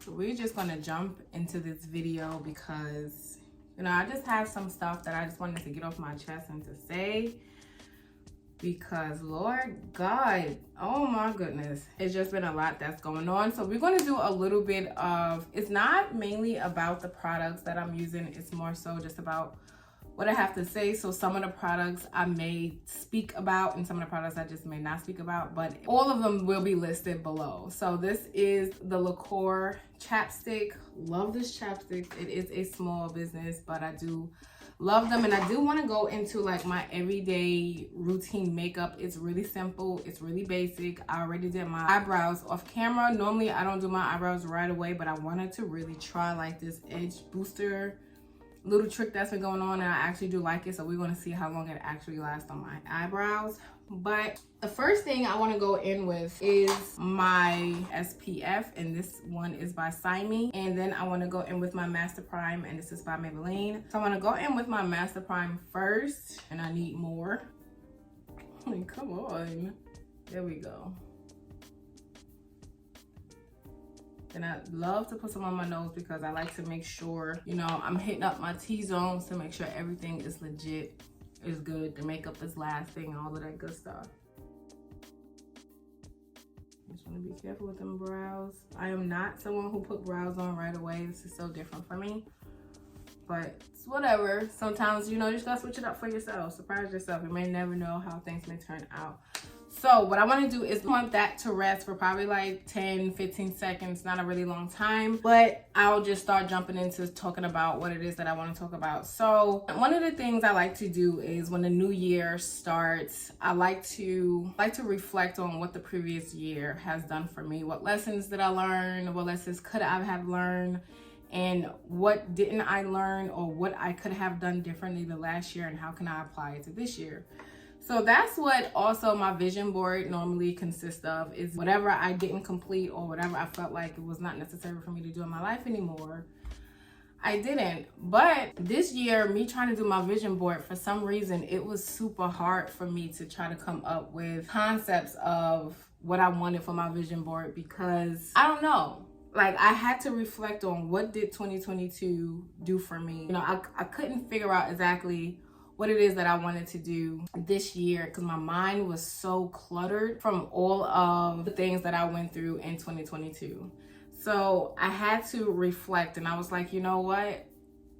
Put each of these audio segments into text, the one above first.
We're just gonna jump into this video because, you know, I just have some stuff that I just wanted to get off my chest and to say, because Lord God, oh my goodness, it's just been a lot that's going on. So we're going to do a little bit of, it's not mainly about the products that I'm using, it's more so just about what I have to say. So some of the products I may speak about and some of the products I just may not speak about, but all of them will be listed below. So this is the Liqueur chapstick. Love this chapstick. It is a small business, but I do love them. And I do want to go into like my everyday routine makeup. It's really simple. It's really basic. I already did my eyebrows off camera. Normally I don't do my eyebrows right away, but I wanted to really try like this edge booster little trick that's been going on, and I actually do like it. So we're going to see how long it actually lasts on my eyebrows. But the first thing I want to go in with is my SPF, and this one is by Cyme. And then I want to go in with my Masterprime, and this is by Maybelline. So I want to go in with my Masterprime first, and I need more. Like, come on. There we go. And I love to put some on my nose because I like to make sure, you know, I'm hitting up my T-zones to make sure everything is legit, is good, the makeup is lasting, all of that good stuff. Just want to be careful with them brows. I am not someone who put brows on right away. This is so different for me. But it's whatever. Sometimes, you know, you just gotta switch it up for yourself. Surprise yourself. You may never know how things may turn out. So what I want to do is want that to rest for probably like 10-15 seconds, not a really long time, but I'll just start jumping into talking about what it is that I want to talk about. So one of the things I like to do is when the new year starts, I like to reflect on what the previous year has done for me. What lessons did I learn? What lessons could I have learned? And what didn't I learn, or what I could have done differently the last year, and how can I apply it to this year? So that's what also my vision board normally consists of, is whatever I didn't complete or whatever I felt like it was not necessary for me to do in my life anymore, I didn't. But this year, me trying to do my vision board, for some reason, it was super hard for me to try to come up with concepts of what I wanted for my vision board, because I don't know. Like, I had to reflect on what did 2022 do for me. You know, I couldn't figure out exactly what it is that I wanted to do this year, because my mind was so cluttered from all of the things that I went through in 2022. So I had to reflect, and I was like, you know what?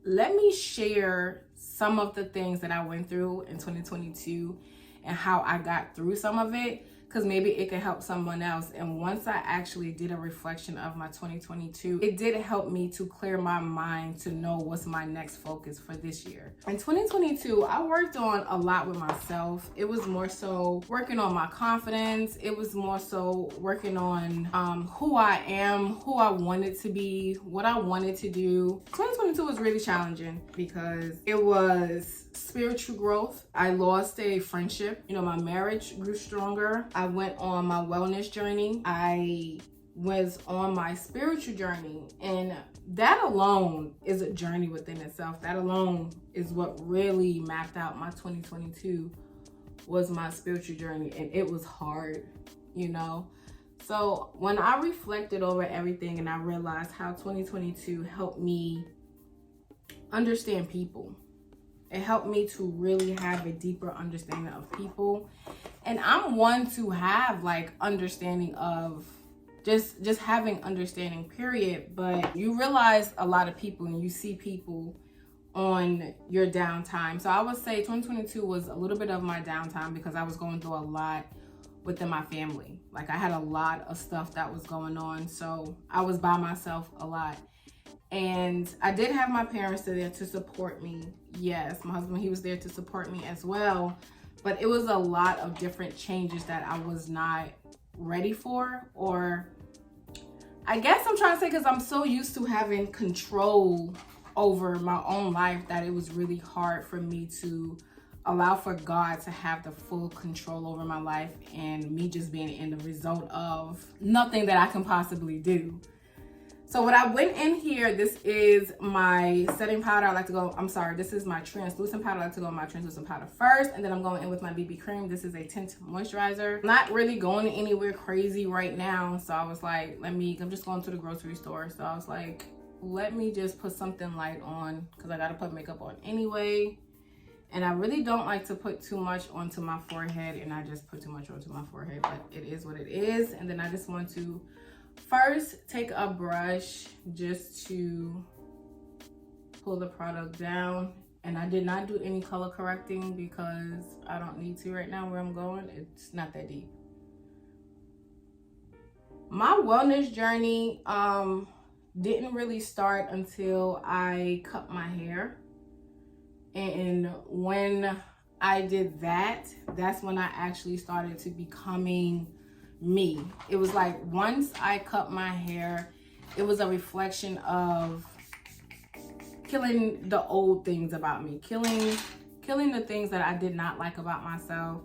Let me share some of the things that I went through in 2022 and how I got through some of it, because maybe it could help someone else. And once I actually did a reflection of my 2022, it did help me to clear my mind to know what's my next focus for this year. In 2022, I worked on a lot with myself. It was more so working on my confidence. It was more so working on who I am, who I wanted to be, what I wanted to do. 2022 was really challenging because it was spiritual growth. I lost a friendship. You know, my marriage grew stronger. I went on my wellness journey. I was on my spiritual journey, and that alone is a journey within itself. That alone is what really mapped out my 2022, was my spiritual journey, and it was hard, you know. So when I reflected over everything and I realized how 2022 helped me understand people, it helped me to really have a deeper understanding of people. And I'm one to have like understanding of just having understanding, period. But you realize a lot of people and you see people on your downtime. So I would say 2022 was a little bit of my downtime because I was going through a lot within my family. Like, I had a lot of stuff that was going on. So I was by myself a lot. And I did have my parents there to support me. Yes, my husband, he was there to support me as well. But it was a lot of different changes that I was not ready for. Or I guess I'm trying to say, because I'm so used to having control over my own life, that it was really hard for me to allow for God to have the full control over my life, and me just being in the result of nothing that I can possibly do. So what I went in here, this is my setting powder. I like to go, I'm sorry, this is my translucent powder. I like to go with my translucent powder first, and then I'm going in with my BB cream. This is a Tint moisturizer. I'm not really going anywhere crazy right now, so I was like, I'm just going to the grocery store. So I was like, let me just put something light on, because I gotta put makeup on anyway. And I really don't like to put too much onto my forehead, and I just put too much onto my forehead, but it is what it is. And then I just want to first take a brush just to pull the product down. And I did not do any color correcting because I don't need to right now where I'm going. It's not that deep. My wellness journey didn't really start until I cut my hair. And when I did that, that's when I actually started to becoming me. It was like once I cut my hair, it was a reflection of killing the old things about me, killing the things that I did not like about myself.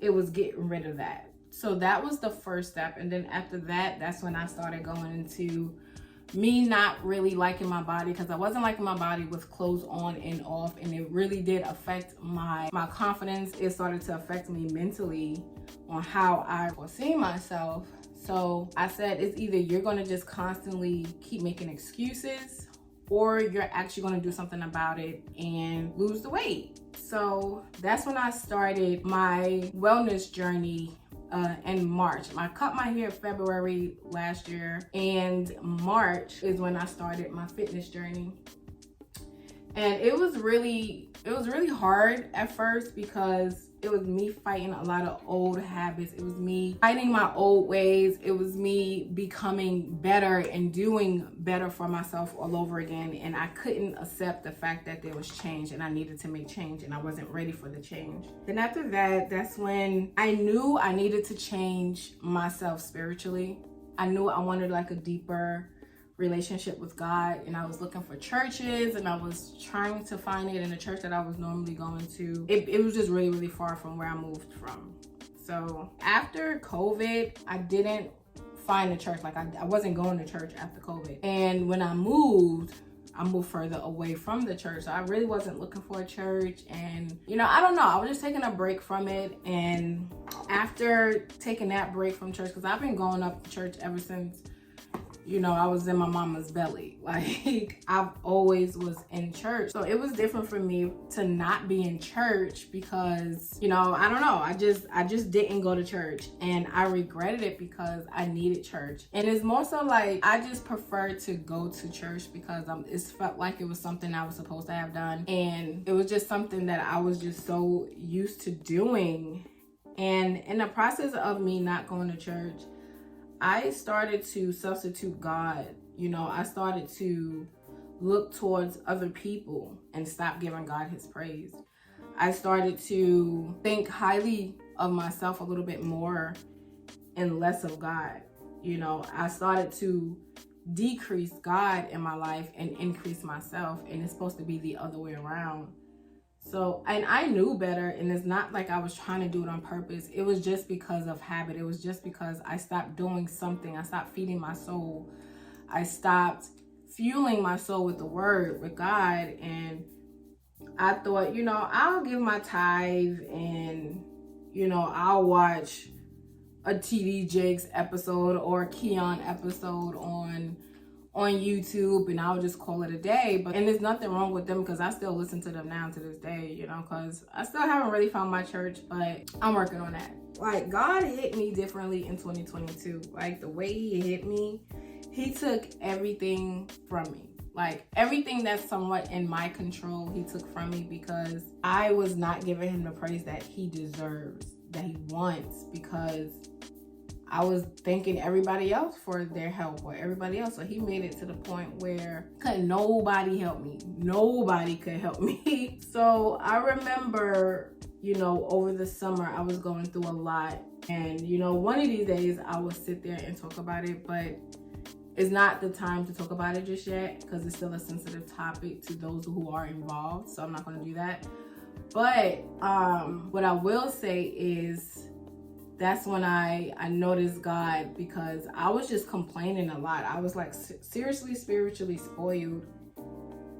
It was getting rid of that. So that was the first step. And then after that, that's when I started going into me not really liking my body, because I wasn't liking my body with clothes on and off, and it really did affect my confidence. It started to affect me mentally on how I was seeing myself. So I said, it's either you're going to just constantly keep making excuses, or you're actually going to do something about it and lose the weight. So that's when I started my wellness journey in March. I cut my hair February last year, and March is when I started my fitness journey. And it was really hard at first, because it was me fighting a lot of old habits. It was me fighting my old ways. It was me becoming better and doing better for myself all over again. And I couldn't accept the fact that there was change, and I needed to make change, and I wasn't ready for the change. Then after that, that's when I knew I needed to change myself spiritually. I knew I wanted like a deeper relationship with God, and I was looking for churches, and I was trying to find it in the church that I was normally going to. It was just really far from where I moved from. So after COVID, I didn't find a church. Like I wasn't going to church after COVID. And when I moved further away from the church. So I really wasn't looking for a church, and I don't know, I was just taking a break from it. And after taking that break from church, because I've been going up to church ever since I was in my mama's belly. Like I've always was in church. So it was different for me to not be in church, because, I don't know. I just didn't go to church, and I regretted it because I needed church. And it's more so like, I just prefer to go to church because it felt like it was something I was supposed to have done. And it was just something that I was just so used to doing. And in the process of me not going to church, I started to substitute God. I started to look towards other people and stop giving God his praise. I started to think highly of myself a little bit more and less of God. I started to decrease God in my life and increase myself, and it's supposed to be the other way around. So, and I knew better, and it's not like I was trying to do it on purpose. It was just because of habit. It was just because I stopped doing something. I stopped feeding my soul. I stopped fueling my soul with the word, with God. And I thought, I'll give my tithe, and, I'll watch a TD Jakes episode or a Keon episode on YouTube, and I'll just call it a day. And there's nothing wrong with them, because I still listen to them now to this day, because I still haven't really found my church, but I'm working on that. Like, God hit me differently in 2022. Like, the way he hit me, he took everything from me. Like, everything that's somewhat in my control, he took from me, because I was not giving him the praise that he deserves, that he wants, because I was thanking everybody else for their help, or everybody else. So he made it to the point where couldn't nobody help me. Nobody could help me. So I remember, over the summer, I was going through a lot. And, one of these days I will sit there and talk about it, but it's not the time to talk about it just yet, because it's still a sensitive topic to those who are involved. So I'm not going to do that. But what I will say is, that's when I noticed God, because I was just complaining a lot. I was like seriously spiritually spoiled,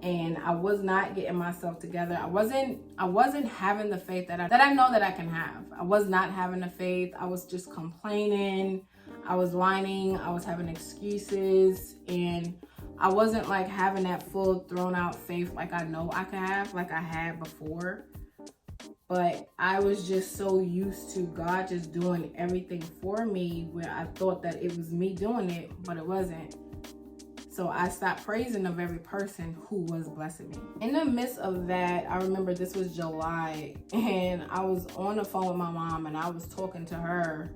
and I was not getting myself together. I wasn't having the faith that I know that I can have. I was not having the faith. I was just complaining. I was whining. I was having excuses, and I wasn't like having that full thrown out faith like I know I could have, like I had before. But I was just so used to God just doing everything for me, where I thought that it was me doing it, but it wasn't. So I stopped praising the very person who was blessing me. In the midst of that, I remember this was July, and I was on the phone with my mom, and I was talking to her.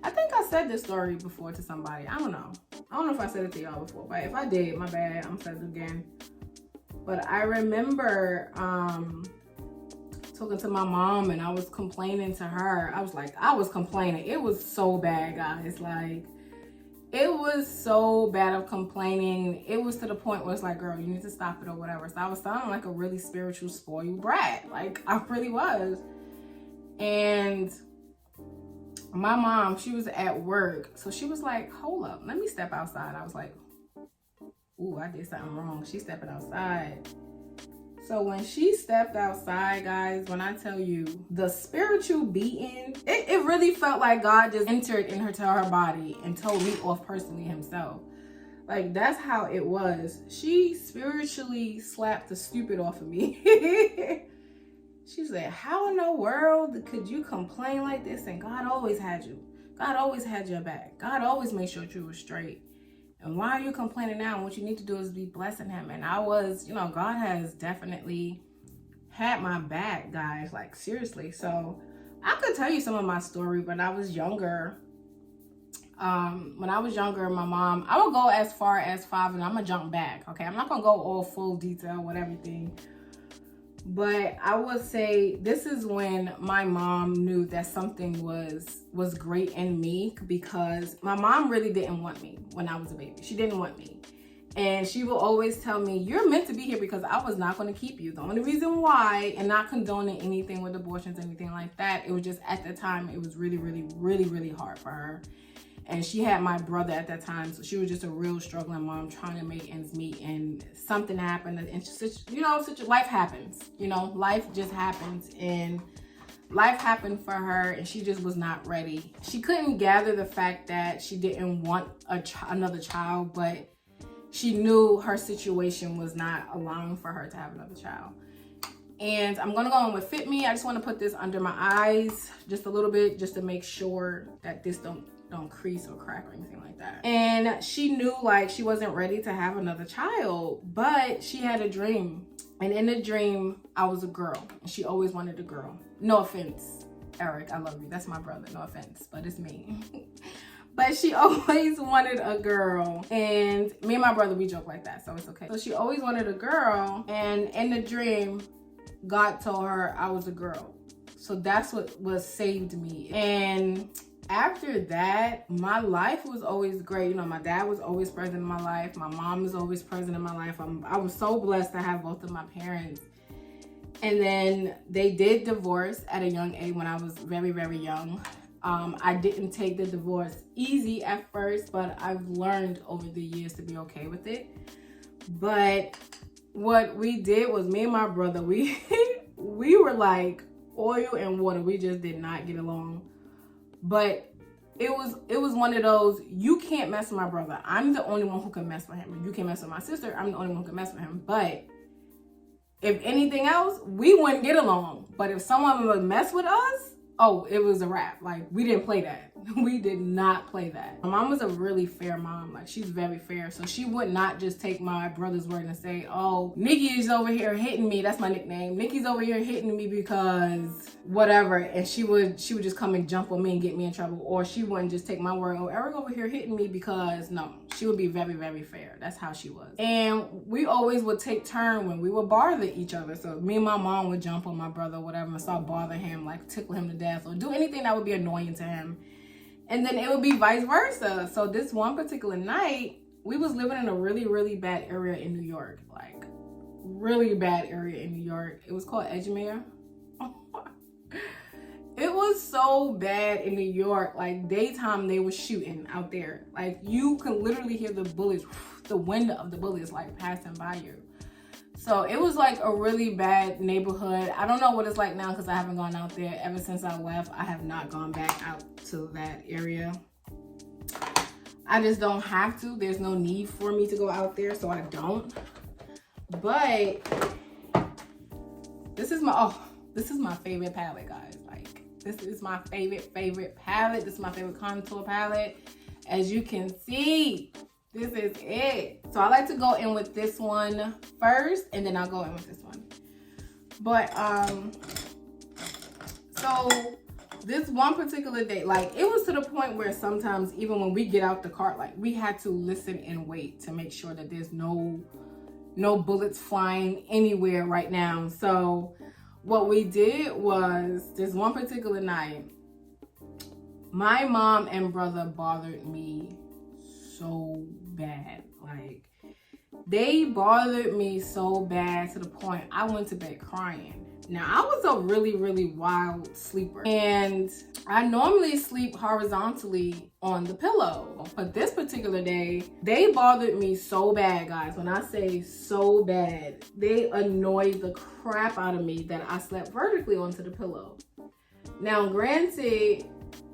I think I said this story before to somebody. I don't know if I said it to y'all before, but if I did, my bad. I'm saying it again. But I remember talking to my mom, and I was complaining to her. I was complaining. It was so bad, guys. Like, it was so bad of complaining. It was to the point where it's like, girl, you need to stop it or whatever. So I was sounding like a really spiritual spoiled brat. Like, I really was. And my mom, she was at work. So she was like, hold up, let me step outside. I was like, ooh, I did something wrong. She's stepping outside. So when she stepped outside, guys, when I tell you the spiritual beating, it really felt like God just entered in to her body and told me off personally himself. Like, that's how it was. She spiritually slapped the stupid off of me. She said, how in the world could you complain like this? And God always had you. God always had your back. God always made sure you were straight. And why are you complaining now? And what you need to do is be blessing him. And I was, God has definitely had my back, guys. Like, seriously. So I could tell you some of my story. When I was younger, my mom, I would go as far as 5, and I'm gonna jump back. Okay, I'm not gonna go all full detail with everything. But I would say this is when my mom knew that something was great in me, because my mom really didn't want me when I was a baby. She didn't want me. And she will always tell me, you're meant to be here because I was not going to keep you. The only reason why, and not condoning anything with abortions, anything like that, it was just at the time, it was really, really, really, really hard for her. And she had my brother at that time, so she was just a real struggling mom trying to make ends meet. And something happened, and life happens. Life just happens, and life happened for her, and she just was not ready. She couldn't gather the fact that she didn't want another child, but she knew her situation was not allowing for her to have another child. And I'm gonna go on with Fit Me. I just want to put this under my eyes just a little bit, just to make sure that this don't crease or crack or anything like that. And she knew like she wasn't ready to have another child, but she had a dream. And in the dream, I was a girl, and she always wanted a girl. No offense, Eric, I love you. That's my brother, no offense, but it's me. But she always wanted a girl, and me and my brother, we joke like that, so it's okay. So she always wanted a girl, and in the dream, God told her I was a girl. So that's what saved me. And after that, my life was always great. My dad was always present in my life. My mom was always present in my life. I was so blessed to have both of my parents. And then they did divorce at a young age when I was very, very young. I didn't take the divorce easy at first, but I've learned over the years to be okay with it. But what we did was, me and my brother, we were like oil and water. We just did not get along. But it was one of those, you can't mess with my brother. I'm the only one who can mess with him. You can't mess with my sister. I'm the only one who can mess with him. But if anything else, we wouldn't get along. But if someone would mess with us, oh, it was a wrap. Like, we didn't play that. We did not play that. My mom was a really fair mom. Like, she's very fair. So she would not just take my brother's word and say, oh, Nikki is over here hitting me. That's my nickname. Nikki's over here hitting me because whatever. And she would just come and jump on me and get me in trouble. Or she wouldn't just take my word, oh, Eric over here hitting me, because no. She would be very, very fair. That's how she was. And we always would take turn when we would bother each other. So me and my mom would jump on my brother or whatever and start bothering him, like tickle him to death or do anything that would be annoying to him. And then it would be vice versa. So this one particular night, we was living in a really, really bad area in New York. Like, really bad area in New York. It was called Edgemere. It It was so bad in New York. Like daytime, they were shooting out there. Like you can literally hear the bullets, the wind of the bullets like passing by you. So it was like a really bad neighborhood. I don't know what it's like now because I haven't gone out there ever since I left. I have not gone back out to that area. I just don't have to. There's no need for me to go out there, so I don't. But this is my favorite palette, guys. Like this is my favorite palette. This is my favorite contour palette. As you can see, this is it. So I like to go in with this one first, and then I'll go in with this one. But so this one particular day, like it was to the point where sometimes even when we get out the cart, like we had to listen and wait to make sure that there's no bullets flying anywhere right now. So what we did was this one particular night, my mom and brother bothered me so bad. Like they bothered me so bad to the point I went to bed crying. Now I was a really wild sleeper, and I normally sleep horizontally on the pillow, but this particular day they bothered me so bad, guys. When I say so bad, they annoyed the crap out of me that I slept vertically onto the pillow. Now granted,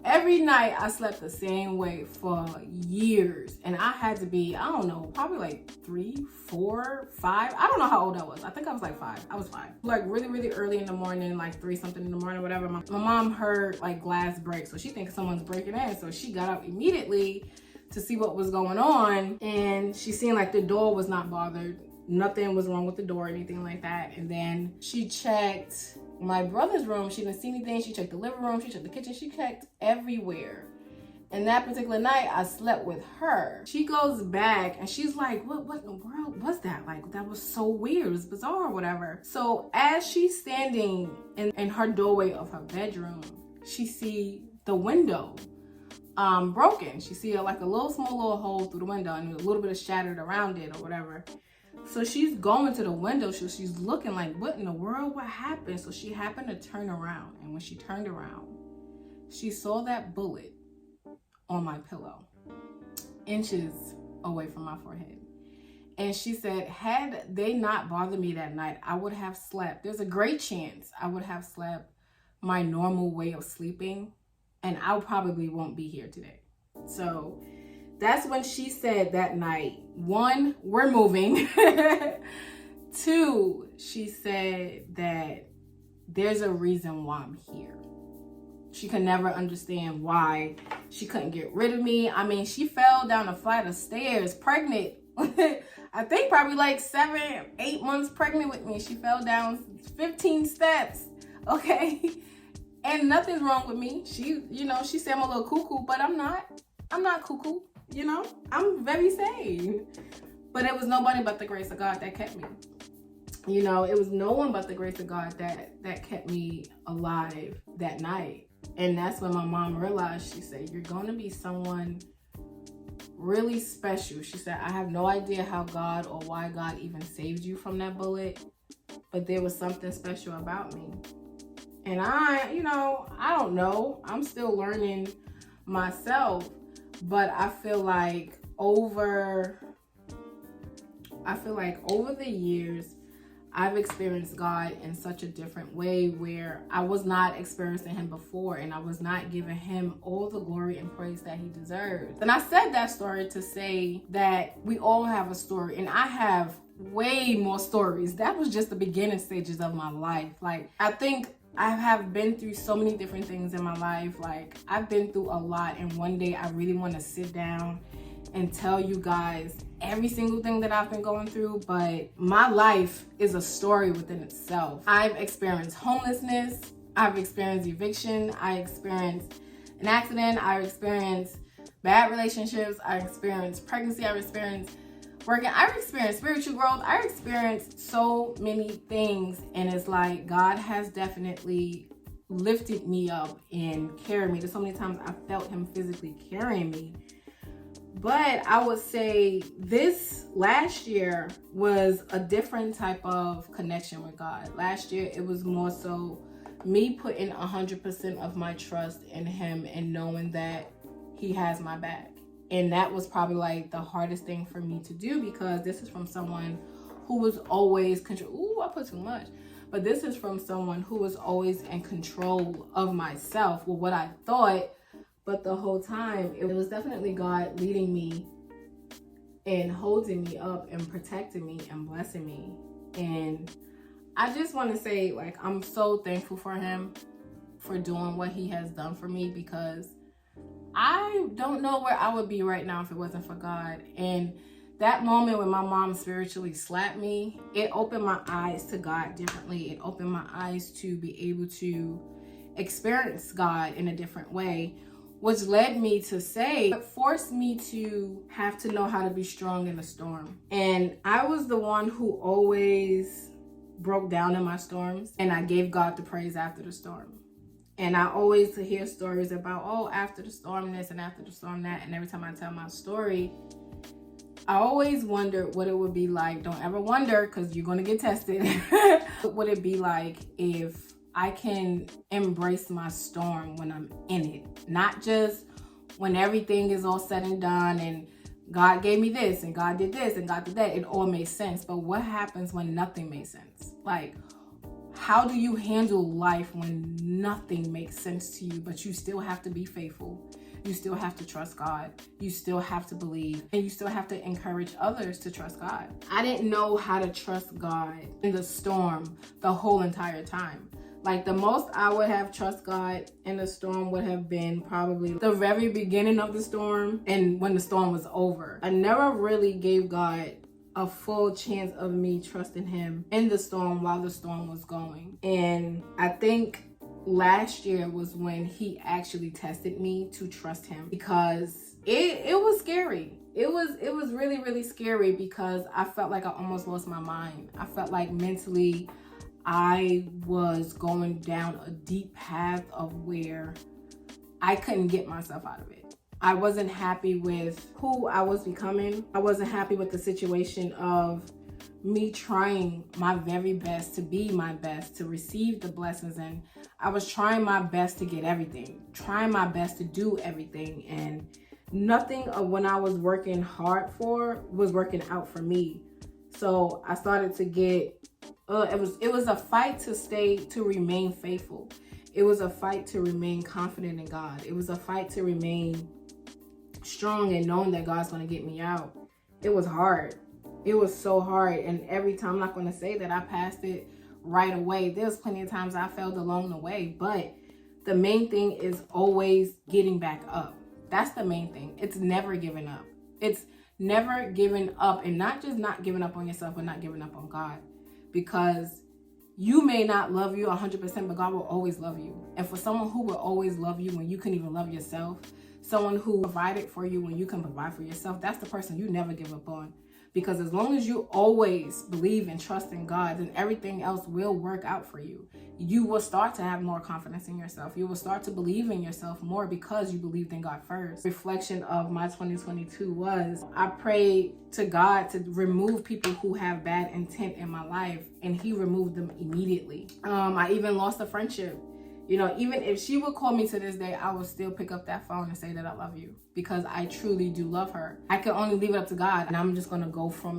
every night I slept the same way for years, and I had to be, I don't know, probably like 3, 4, 5. I don't know how old I was. I think I was like 5. I was 5. Like really early in the morning, like 3 something in the morning, whatever. My mom heard like glass break, so she thinks someone's breaking in. So she got up immediately to see what was going on, and she seen like the door was not bothered. Nothing was wrong with the door or anything like that. And then she checked my brother's room. She didn't see anything. She checked the living room. She checked the kitchen. She checked everywhere. And that particular night, I slept with her. She goes back and she's like, what in the world was that? Like, that was so weird. It was bizarre or whatever. So as she's standing in her doorway of her bedroom, she see the window broken. She see like a small little hole through the window and a little bit of shattered around it or whatever. So she's going to the window. So she's looking like, what in the world? What happened? So she happened to turn around. And when she turned around, she saw that bullet on my pillow, inches away from my forehead. And she said, had they not bothered me that night, I would have slept. There's a great chance I would have slept my normal way of sleeping, and I probably won't be here today. So that's when she said that night, 1, we're moving. 2, she said that there's a reason why I'm here. She could never understand why she couldn't get rid of me. I mean, she fell down a flight of stairs, pregnant. I think probably like 7, 8 months pregnant with me. She fell down 15 steps, okay? And nothing's wrong with me. She, she said I'm a little cuckoo, but I'm not cuckoo. I'm very sane. But it was nobody but the grace of God that kept me. It was no one but the grace of God that kept me alive that night. And that's when my mom realized, she said, you're going to be someone really special. She said, I have no idea how God or why God even saved you from that bullet, but there was something special about me. And I don't know. I'm still learning myself. But I feel like over the years, I've experienced God in such a different way where I was not experiencing him before, and I was not giving him all the glory and praise that he deserves. And I said that story to say that we all have a story, and I have way more stories. That was just the beginning stages of my life. Like, I think I have been through so many different things in my life. Like, I've been through a lot, and one day I really want to sit down and tell you guys every single thing that I've been going through, but my life is a story within itself. I've experienced homelessness, I've experienced eviction, I experienced an accident, I experienced bad relationships, I experienced pregnancy, I experienced working, I experienced spiritual growth, I experienced so many things, and it's like God has definitely lifted me up and carried me. There's so many times I felt him physically carrying me. But I would say this last year was a different type of connection with God. Last year, it was more so me putting 100% of my trust in him and knowing that he has my back. And that was probably like the hardest thing for me to do, because this is from someone who was always I put too much. But this is from someone who was always in control of myself, with what I thought. But the whole time, it was definitely God leading me and holding me up and protecting me and blessing me. And I just want to say, like, I'm so thankful for him for doing what he has done for me, because I don't know where I would be right now if it wasn't for God. And that moment when my mom spiritually slapped me, it opened my eyes to God differently. It opened my eyes to be able to experience God in a different way, which led me to say, it forced me to have to know how to be strong in a storm. And I was the one who always broke down in my storms, and I gave God the praise after the storm. And I always hear stories about, oh, after the storm this and after the storm that. And every time I tell my story, I always wondered what it would be like. Don't ever wonder, because you're going to get tested. What would it be like if I can embrace my storm when I'm in it? Not just when everything is all said and done and God gave me this and God did this and God did that. It all made sense. But what happens when nothing makes sense? Like, how do you handle life when nothing makes sense to you, but you still have to be faithful? You still have to trust God. You still have to believe, and you still have to encourage others to trust God. I didn't know how to trust God in the storm the whole entire time. Like, the most I would have trust God in the storm would have been probably the very beginning of the storm and when the storm was over. I never really gave God a full chance of me trusting him in the storm while the storm was going. And I think last year was when he actually tested me to trust him, because it was scary. It was really, really scary, because I felt like I almost lost my mind. I felt like mentally I was going down a deep path of where I couldn't get myself out of it. I wasn't happy with who I was becoming. I wasn't happy with the situation of me trying my very best to be my best, to receive the blessings. And I was trying my best to get everything, trying my best to do everything. And nothing of when I was working hard for was working out for me. So I started to get, it was a fight to remain faithful. It was a fight to remain confident in God. It was a fight to remain strong and knowing that God's going to get me out. It was hard. It was so hard. And every time, I'm not going to say that I passed it right away. There's plenty of times I failed along the way, but the main thing is always getting back up. That's the main thing. It's never giving up. It's never giving up, and not just not giving up on yourself, but not giving up on God, because you may not love you 100%, but God will always love you. And for someone who will always love you when you couldn't even love yourself, someone who provided for you when you can provide for yourself, that's the person you never give up on. Because as long as you always believe and trust in God, then everything else will work out for you. You will start to have more confidence in yourself. You will start to believe in yourself more because you believed in God first. Reflection of my 2022 was, I prayed to God to remove people who have bad intent in my life, and he removed them immediately. I even lost a friendship. You know, even if she would call me to this day, I would still pick up that phone and say that I love you, because I truly do love her. I can only leave it up to God, and I'm just going to go from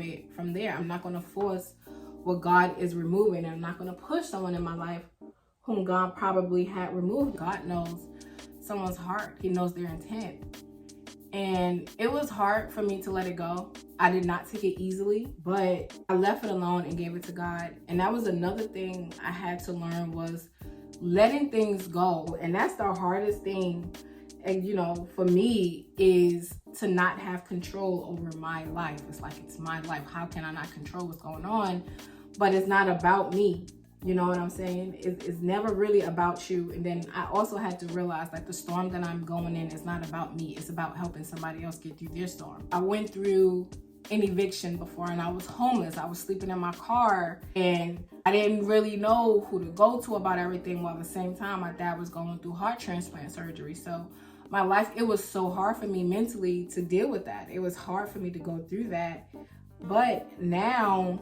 there. I'm not going to force what God is removing. I'm not going to push someone in my life whom God probably had removed. God knows someone's heart. He knows their intent. And it was hard for me to let it go. I did not take it easily, but I left it alone and gave it to God. And that was another thing I had to learn, was letting things go. And that's the hardest thing, and you know, for me, is to not have control over my life. It's like, it's my life. How can I not control what's going on? But it's not about me. You know what I'm saying? It's never really about you. And then I also had to realize that the storm that I'm going in is not about me. It's about helping somebody else get through their storm. I went through an eviction before, and I was homeless. I was sleeping in my car, and I didn't really know who to go to about everything, while at the same time my dad was going through heart transplant surgery. So my life, it was so hard for me mentally to deal with that. It was hard for me to go through that. But now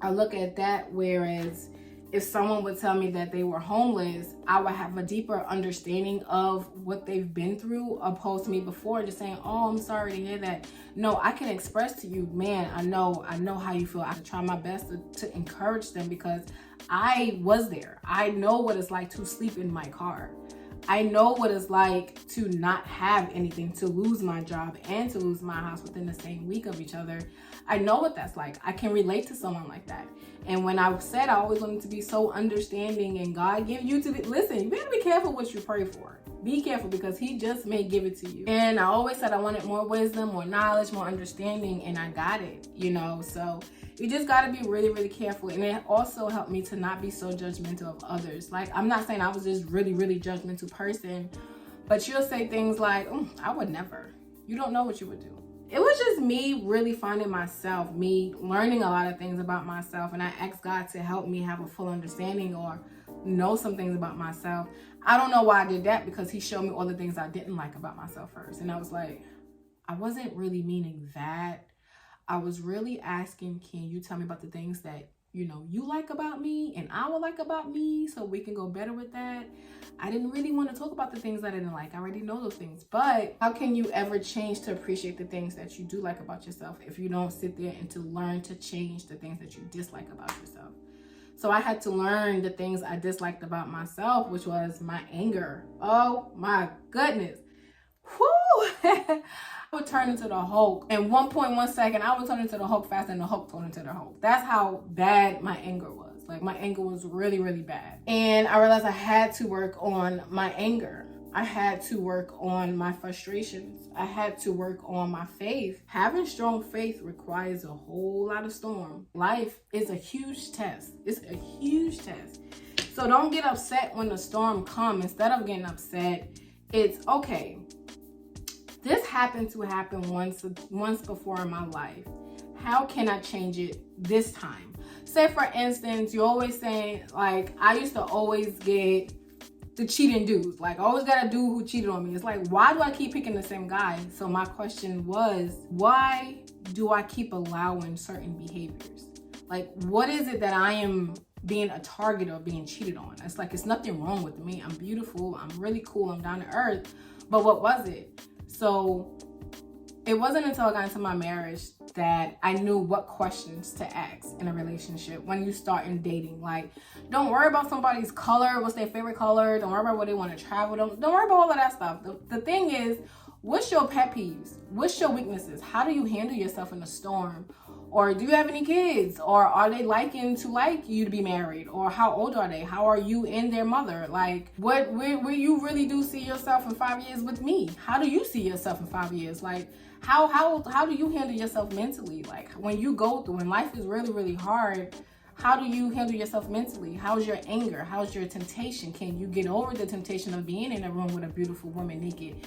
I look at that, whereas if someone would tell me that they were homeless, I would have a deeper understanding of what they've been through, opposed to me before just saying, oh, I'm sorry to hear that. No, I can express to you, man, I know how you feel. I can try my best to encourage them, because I was there. I know what it's like to sleep in my car. I know what it's like to not have anything, to lose my job and to lose my house within the same week of each other. I know what that's like. I can relate to someone like that. And when I said I always wanted to be so understanding, and God give you to be, listen, you better be careful what you pray for. Be careful, because he just may give it to you. And I always said I wanted more wisdom, more knowledge, more understanding, and I got it, you know. So you just got to be really, really careful. And it also helped me to not be so judgmental of others. Like, I'm not saying I was this really, really judgmental person, but you'll say things like, I would never. You don't know what you would do. It was just me really finding myself, me learning a lot of things about myself. And I asked God to help me have a full understanding or know some things about myself. I don't know why I did that, because he showed me all the things I didn't like about myself first. And I was like, I wasn't really meaning that. I was really asking, can you tell me about the things that, you know, you like about me and I would like about me, so we can go better with that. I didn't really want to talk about the things I didn't like. I already know those things. But how can you ever change to appreciate the things that you do like about yourself if you don't sit there and to learn to change the things that you dislike about yourself? So I had to learn the things I disliked about myself, which was my anger. Oh my goodness. Whoo! I would turn into the Hulk. In 1.1 second, I would turn into the Hulk faster than the Hulk turned into the Hulk. That's how bad my anger was. Like, my anger was really, really bad. And I realized I had to work on my anger. I had to work on my frustrations. I had to work on my faith. Having strong faith requires a whole lot of storm. Life is a huge test. It's a huge test. So don't get upset when the storm comes. Instead of getting upset, it's okay. This happened to happen once before in my life. How can I change it this time? Say, for instance, you're always saying, like, I used to always get the cheating dudes. Like, I always got a dude who cheated on me. It's like, why do I keep picking the same guy? So my question was, why do I keep allowing certain behaviors? Like, what is it that I am being a target of being cheated on? It's like, it's nothing wrong with me. I'm beautiful. I'm really cool. I'm down to earth. But what was it? So it wasn't until I got into my marriage that I knew what questions to ask in a relationship when you start in dating. Like, don't worry about somebody's color, what's their favorite color. Don't worry about where they want to travel. Don't worry about all of that stuff. The thing is, what's your pet peeves? What's your weaknesses? How do you handle yourself in a storm? Or do you have any kids? Or are they liking to like you to be married? Or how old are they? How are you and their mother? Like, where you really do see yourself in 5 years with me? How do you see yourself in 5 years? Like, how do you handle yourself mentally? Like, when you go through, when life is really, really hard, how do you handle yourself mentally? How's your anger? How's your temptation? Can you get over the temptation of being in a room with a beautiful woman naked?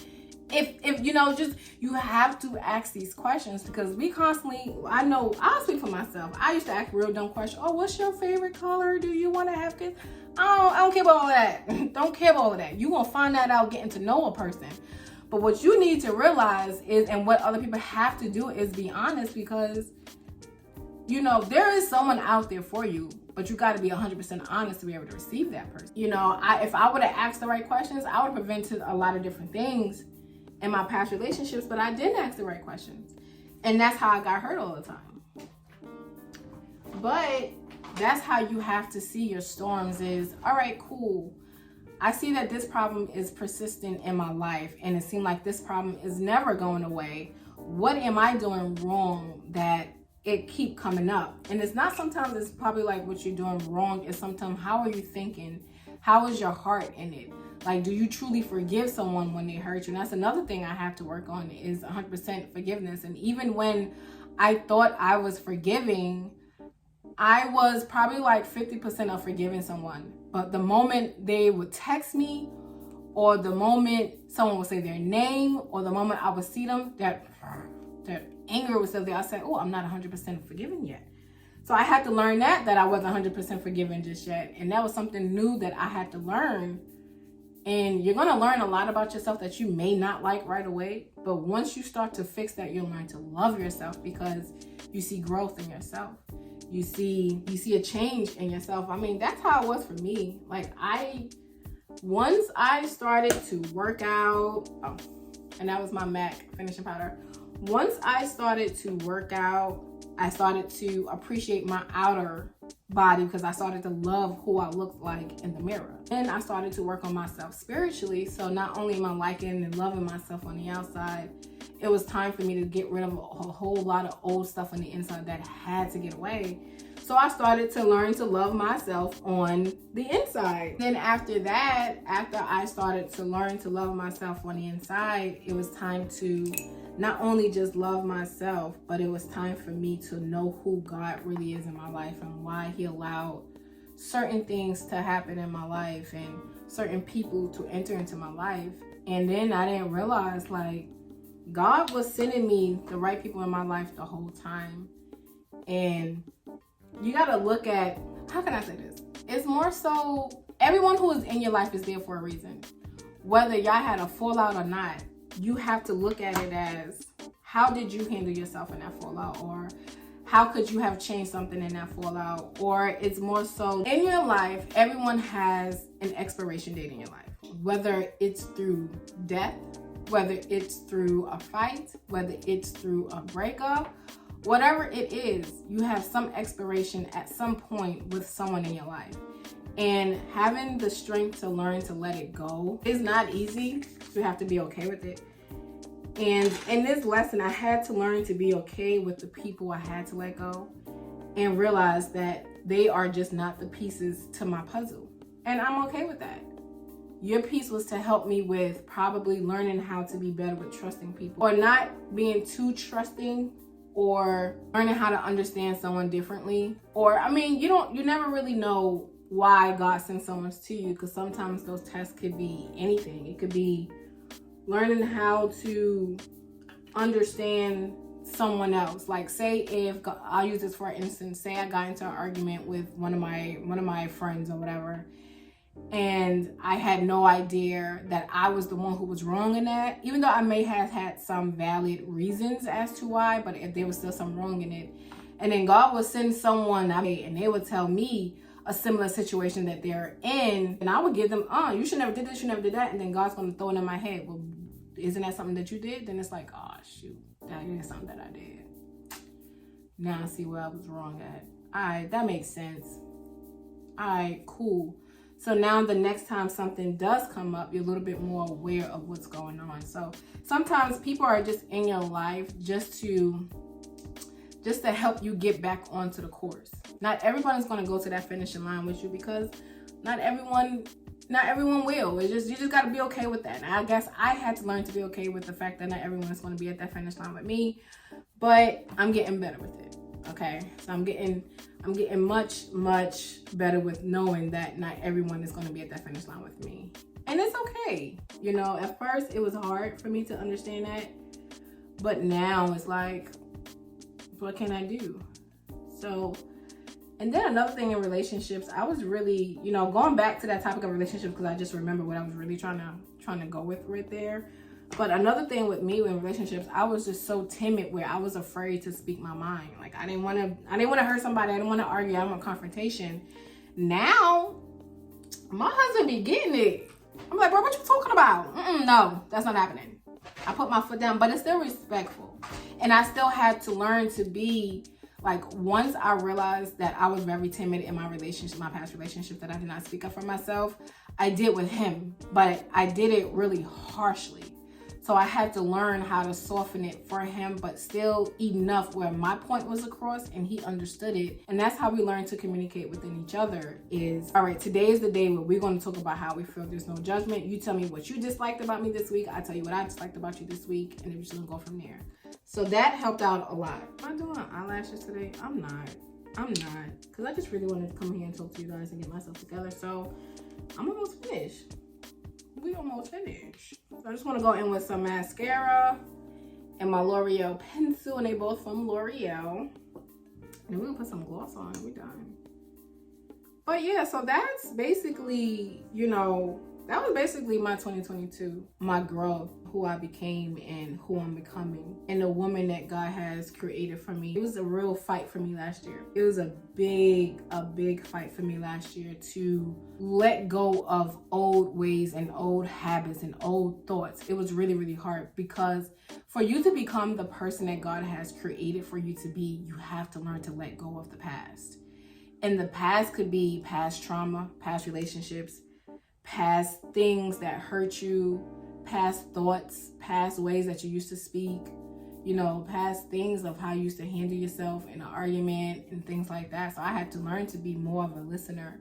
If you know, just, you have to ask these questions, because we constantly, I know, I'll speak for myself. I used to ask real dumb questions. Oh, what's your favorite color? Do you want to have kids? I don't care about all of that. Don't care about all of that. You gonna find that out getting to know a person. But what you need to realize is, and what other people have to do, is be honest, because, you know, there is someone out there for you, but you got to be 100% honest to be able to receive that person. You know, if I would have asked the right questions, I would have prevented a lot of different things in my past relationships, but I didn't ask the right questions. And that's how I got hurt all the time. But that's how you have to see your storms is, all right, cool. I see that this problem is persistent in my life, and it seems like this problem is never going away. What am I doing wrong that it keep coming up? And it's not, sometimes it's probably like what you're doing wrong. It's sometimes, how are you thinking? How is your heart in it? Like, do you truly forgive someone when they hurt you? And that's another thing I have to work on, is 100% forgiveness. And even when I thought I was forgiving, I was probably like 50% of forgiving someone. But the moment they would text me, or the moment someone would say their name, or the moment I would see them, that anger was still there. I said, oh, I'm not 100% forgiven yet. So I had to learn that I wasn't 100% forgiven just yet. And that was something new that I had to learn. And you're going to learn a lot about yourself that you may not like right away. But once you start to fix that, you'll learn to love yourself, because you see growth in yourself. you see a change in yourself. I mean, that's how it was for me. Like once I started to work out, and that was my MAC finishing powder. Once I started to work out, I started to appreciate my outer body because I started to love who I looked like in the mirror. And I started to work on myself spiritually. So not only am I liking and loving myself on the outside, it was time for me to get rid of a whole lot of old stuff on the inside that had to get away. So I started to learn to love myself on the inside. Then after that, after I started to learn to love myself on the inside, it was time to not only just love myself, but it was time for me to know who God really is in my life and why he allowed certain things to happen in my life and certain people to enter into my life. And then I didn't realize, like, God was sending me the right people in my life the whole time. And you gotta look at, how can I say this? It's more so, everyone who is in your life is there for a reason. Whether y'all had a fallout or not, you have to look at it as, how did you handle yourself in that fallout? Or how could you have changed something in that fallout? Or it's more so, in your life, everyone has an expiration date in your life. Whether it's through death, whether it's through a fight, whether it's through a breakup, whatever it is, you have some expiration at some point with someone in your life. And having the strength to learn to let it go is not easy. You have to be okay with it. And in this lesson, I had to learn to be okay with the people I had to let go and realize that they are just not the pieces to my puzzle. And I'm okay with that. Your piece was to help me with probably learning how to be better with trusting people, or not being too trusting, or learning how to understand someone differently. Or, I mean, you never really know why God sends someone to you, because sometimes those tests could be anything. It could be learning how to understand someone else. Like, say if, I'll use this for instance, say I got into an argument with one of my friends or whatever, and I had no idea that I was the one who was wrong in that, even though I may have had some valid reasons as to why, but if there was still some wrong in it. And then God would send someone, and they would tell me a similar situation that they're in, and I would give them, you should never did this, you never did that, and then God's going to throw it in my head, well, isn't that something that you did? Then it's like, oh shoot, that is something that I did. Now I see where I was wrong at. All right, that makes sense. All right, cool. So now the next time something does come up, you're a little bit more aware of what's going on. So sometimes people are just in your life just to help you get back onto the course. Not everyone's going to go to that finishing line with you, because not everyone will. It's just, you just got to be okay with that. And I guess I had to learn to be okay with the fact that not everyone's going to be at that finish line with me, but I'm getting better with it. Okay, so I'm getting much better with knowing that not everyone is going to be at that finish line with me, and it's okay. You know, at first it was hard for me to understand that, but now it's like, what can I do? So, and then another thing in relationships, I was really, going back to that topic of relationships, because I just remember what I was really trying to go with right there. But another thing with me in relationships, I was just so timid where I was afraid to speak my mind. Like, I didn't want to hurt somebody. I didn't want to argue. I didn't want confrontation. Now, my husband be getting it. I'm like, bro, what you talking about? No, that's not happening. I put my foot down, but it's still respectful. And I still had to learn to be, like, once I realized that I was very timid in my relationship, my past relationship, that I did not speak up for myself, I did with him, but I did it really harshly. So I had to learn how to soften it for him, but still enough where my point was across and he understood it. And that's how we learn to communicate within each other is, all right, today is the day where we're going to talk about how we feel. There's no judgment. You tell me what you disliked about me this week. I tell you what I disliked about you this week. And then we're just going to go from there. So that helped out a lot. Am I doing eyelashes today? I'm not. Because I just really wanted to come here and talk to you guys and get myself together. So I'm almost finished. We almost finished. So I just want to go in with some mascara and my L'Oreal pencil, and they both from L'Oreal. And we're gonna put some gloss on. We're done. But yeah, so that's basically, that was basically my 2022, my growth. who I became and who I'm becoming and the woman that God has created for me. It was a real fight for me last year. It was a big fight for me last year to let go of old ways and old habits and old thoughts. It was really, really hard, because for you to become the person that God has created for you to be, you have to learn to let go of the past. And the past could be past trauma, past relationships, past things that hurt you, past thoughts, past ways that you used to speak, you know, past things of how you used to handle yourself in an argument and things like that. So I had to learn to be more of a listener.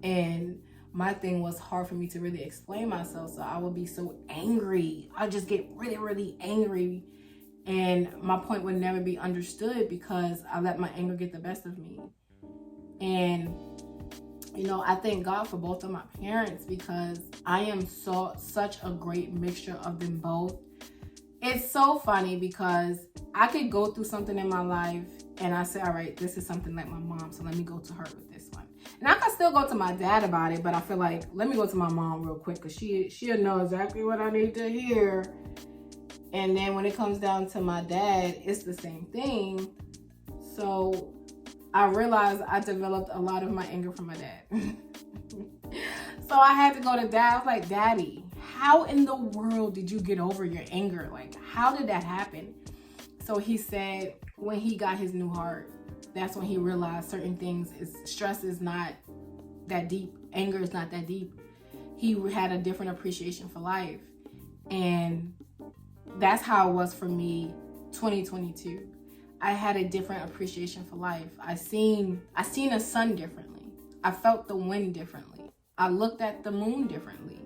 And my thing was hard for me to really explain myself. So I would be so angry. I just get really, really angry. And my point would never be understood because I let my anger get the best of me. And you know, I thank God for both of my parents, because I am such a great mixture of them both. It's so funny because I could go through something in my life and I say, all right, this is something like my mom, so let me go to her with this one. And I can still go to my dad about it, but I feel like, let me go to my mom real quick, because she'll know exactly what I need to hear. And then when it comes down to my dad, it's the same thing. So I realized I developed a lot of my anger from my dad. So I had to go to dad. I was like, Daddy, how in the world did you get over your anger? Like, how did that happen? So he said when he got his new heart, that's when he realized certain things stress is not that deep. Anger is not that deep. He had a different appreciation for life. And that's how it was for me 2022. I had a different appreciation for life. I seen the sun differently. I felt the wind differently. I looked at the moon differently.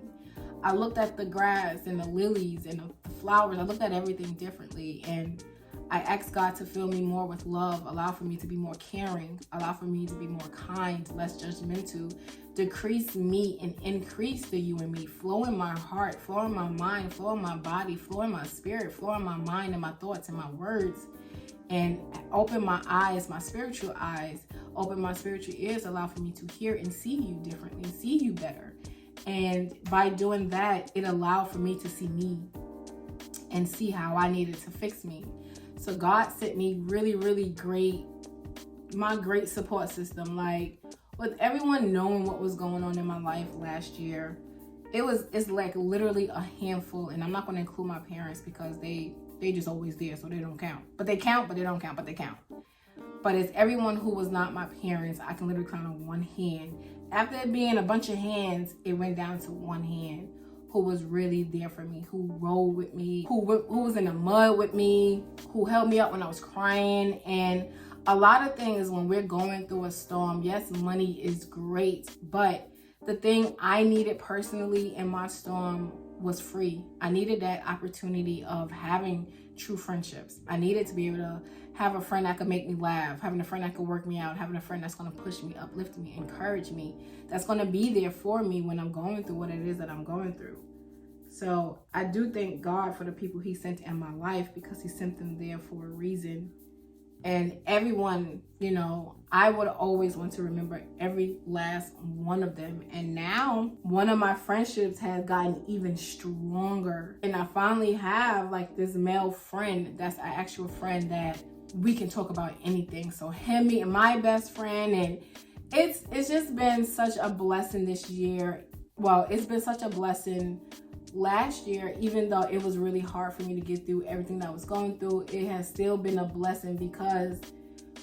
I looked at the grass and the lilies and the flowers. I looked at everything differently. And I asked God to fill me more with love, allow for me to be more caring, allow for me to be more kind, less judgmental, decrease me and increase the you and me, flow in my heart, flow in my mind, flow in my body, flow in my spirit, flow in my mind and my thoughts and my words. And open my eyes, my spiritual eyes, open my spiritual ears, allow for me to hear and see you differently, see you better. And by doing that, it allowed for me to see me and see how I needed to fix me. So God sent me really, really great, my great support system. Like, with everyone knowing what was going on in my life last year, it's like literally a handful. And I'm not going to include my parents because they just always there, so they don't count. But they count, but they don't count, but they count. But it's everyone who was not my parents. I can literally count on one hand. After it being a bunch of hands, it went down to one hand, who was really there for me, who rolled with me, who was in the mud with me, who held me up when I was crying. And a lot of things when we're going through a storm, yes, money is great, but the thing I needed personally in my storm was free. I needed that opportunity of having true friendships. I needed to be able to have a friend that could make me laugh, having a friend that could work me out, having a friend that's going to push me, uplift me, encourage me, that's going to be there for me when I'm going through what it is that I'm going through. So I do thank God for the people he sent in my life, because he sent them there for a reason. And everyone, you know, I would always want to remember every last one of them. And now one of my friendships has gotten even stronger. And I finally have like this male friend that's an actual friend that we can talk about anything. So him, me, and my best friend. And it's just been such a blessing this year. Well, it's been such a blessing last year, even though it was really hard for me to get through everything that I was going through. It has still been a blessing, because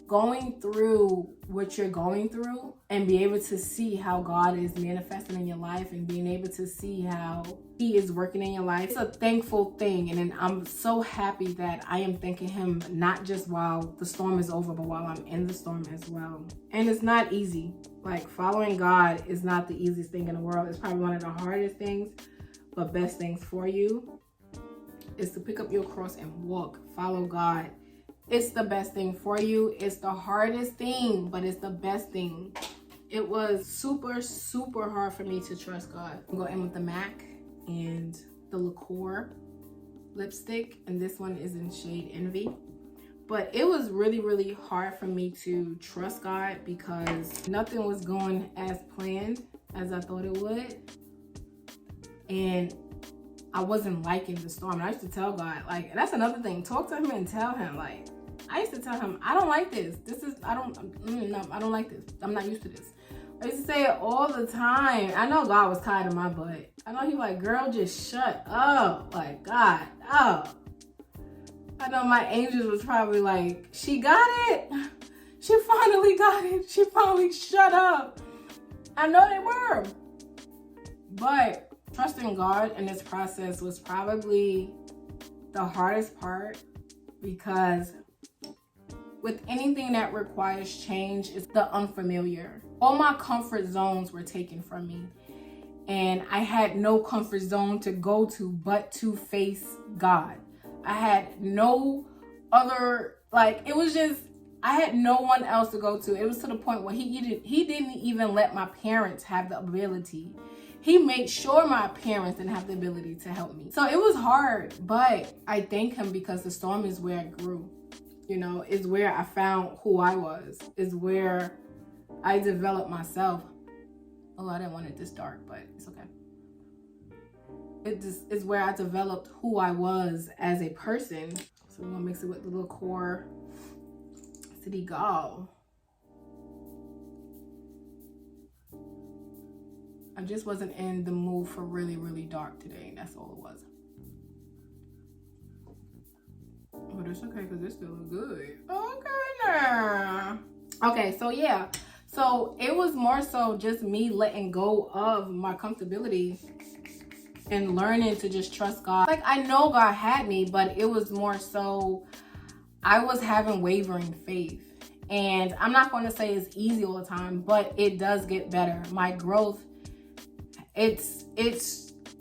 going through what you're going through and be able to see how God is manifesting in your life and being able to see how he is working in your life, it's a thankful thing. And then I'm so happy that I am thanking him, not just while the storm is over, but while I'm in the storm as well. And it's not easy. Like, following God is not the easiest thing in the world. It's probably one of the hardest things. But best things for you is to pick up your cross and walk. Follow God. It's the best thing for you. It's the hardest thing, but it's the best thing. It was super, super hard for me to trust God. I'm going in with the MAC and the Liqueur lipstick. And this one is in shade Envy. But it was really, really hard for me to trust God, because nothing was going as planned as I thought it would. And I wasn't liking the storm. And I used to tell God, like, and that's another thing. Talk to him and tell him, like, I used to tell him, I don't like this. I don't like this. I'm not used to this. I used to say it all the time. I know God was tired of my butt. I know he like, girl, just shut up. Like, God, oh. I know my angels was probably like, she got it. She finally got it. She finally shut up. I know they were. But trusting God in this process was probably the hardest part, because with anything that requires change, it's the unfamiliar. All my comfort zones were taken from me. And I had no comfort zone to go to but to face God. I had no other, like, it was just, I had no one else to go to. It was to the point where he didn't even let my parents have the ability. He made sure my parents didn't have the ability to help me. So it was hard, but I thank him, because the storm is where I grew. You know, is where I found who I was, is where I developed myself. Oh, I didn't want it this dark, but it's okay. It just is where I developed who I was as a person. So we're gonna mix it with the little core City Gall. I just wasn't in the mood for really, really dark today. That's all it was. But it's okay, because it still looks good. Okay now. Okay, so yeah. So it was more so just me letting go of my comfortability and learning to just trust God. Like, I know God had me, but it was more so I was having wavering faith. And I'm not going to say it's easy all the time, but it does get better. My growth, it's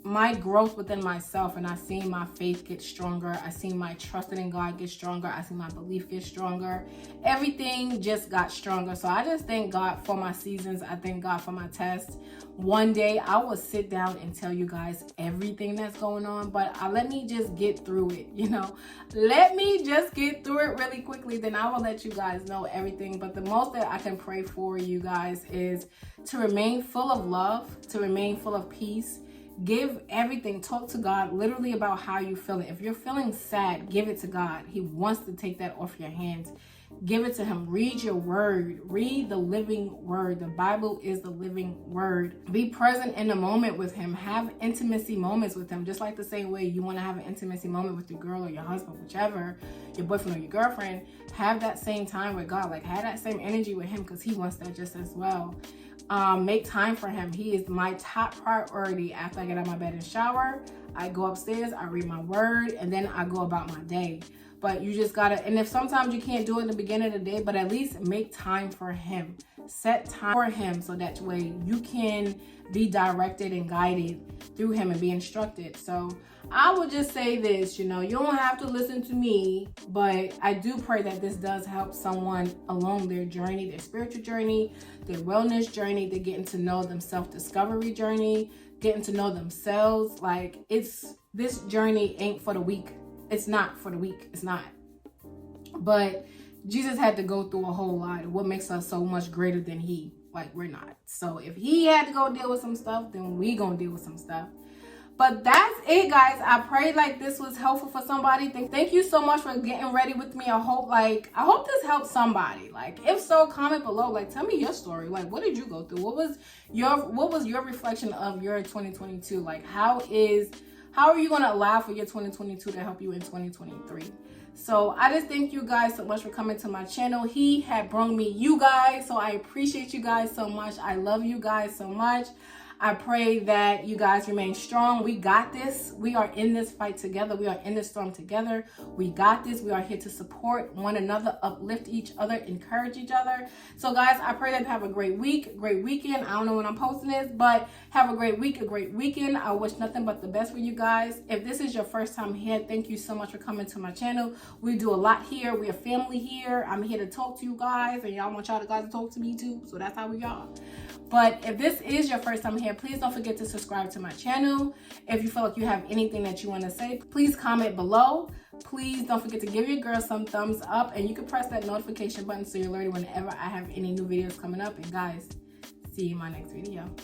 my growth within myself, and I seen my faith get stronger. I seen my trusting in God get stronger. I seen my belief get stronger. Everything just got stronger. So I just thank God for my seasons. I thank God for my tests. One day I will sit down and tell you guys everything that's going on, but let me just get through it, you know. Let me just get through it really quickly, then I will let you guys know everything. But the most that I can pray for you guys is to remain full of love, to remain full of peace. Give everything, talk to God literally about how you feel. If you're feeling sad, give it to God. He wants to take that off your hands. Give it to him. Read your word. Read the living word. The Bible is the living word. Be present in the moment with him. Have intimacy moments with him. Just like the same way you want to have an intimacy moment with your girl or your husband, whichever, your boyfriend or your girlfriend. Have that same time with God. Like, have that same energy with him, because he wants that just as well. Make time for him. He is my top priority. After I get out of my bed and shower, I go upstairs, I read my word, and then I go about my day. But you just gotta, and if sometimes you can't do it in the beginning of the day, but at least make time for him. Set time for him, so that way you can be directed and guided through him and be instructed. So I would just say this, you know, you don't have to listen to me, but I do pray that this does help someone along their journey, their spiritual journey, their wellness journey, their getting to know them, self-discovery journey, getting to know themselves. Like, this journey ain't for the weak. It's not for the weak. It's not. But Jesus had to go through a whole lot. What makes us so much greater than he? Like, we're not. So if he had to go deal with some stuff, then we gonna deal with some stuff. But that's it, guys. I pray like this was helpful for somebody. Thank you so much for getting ready with me. I hope this helped somebody. Like, if so, comment below. Like, tell me your story. Like, what did you go through? What was your reflection of your 2022? Like, how are you going to allow for your 2022 to help you in 2023? So I just thank you guys so much for coming to my channel. He had brought me you guys, so I appreciate you guys so much. I love you guys so much. I pray that you guys remain strong. We got this. We are in this fight together. We are in this storm together. We got this. We are here to support one another, uplift each other, encourage each other. So guys, I pray that you have a great week, great weekend. I don't know when I'm posting this, but have a great week, a great weekend. I wish nothing but the best for you guys. If this is your first time here, thank you so much for coming to my channel. We do a lot here. We're a family here. I'm here to talk to you guys, and y'all want y'all guys to talk to me too. So that's how we are. But if this is your first time here, please don't forget to subscribe to my channel. If you feel like you have anything that you want to say, please comment below. Please don't forget to give your girl some thumbs up, and you can press that notification button so you're alerted whenever I have any new videos coming up. And guys, see you in my next video.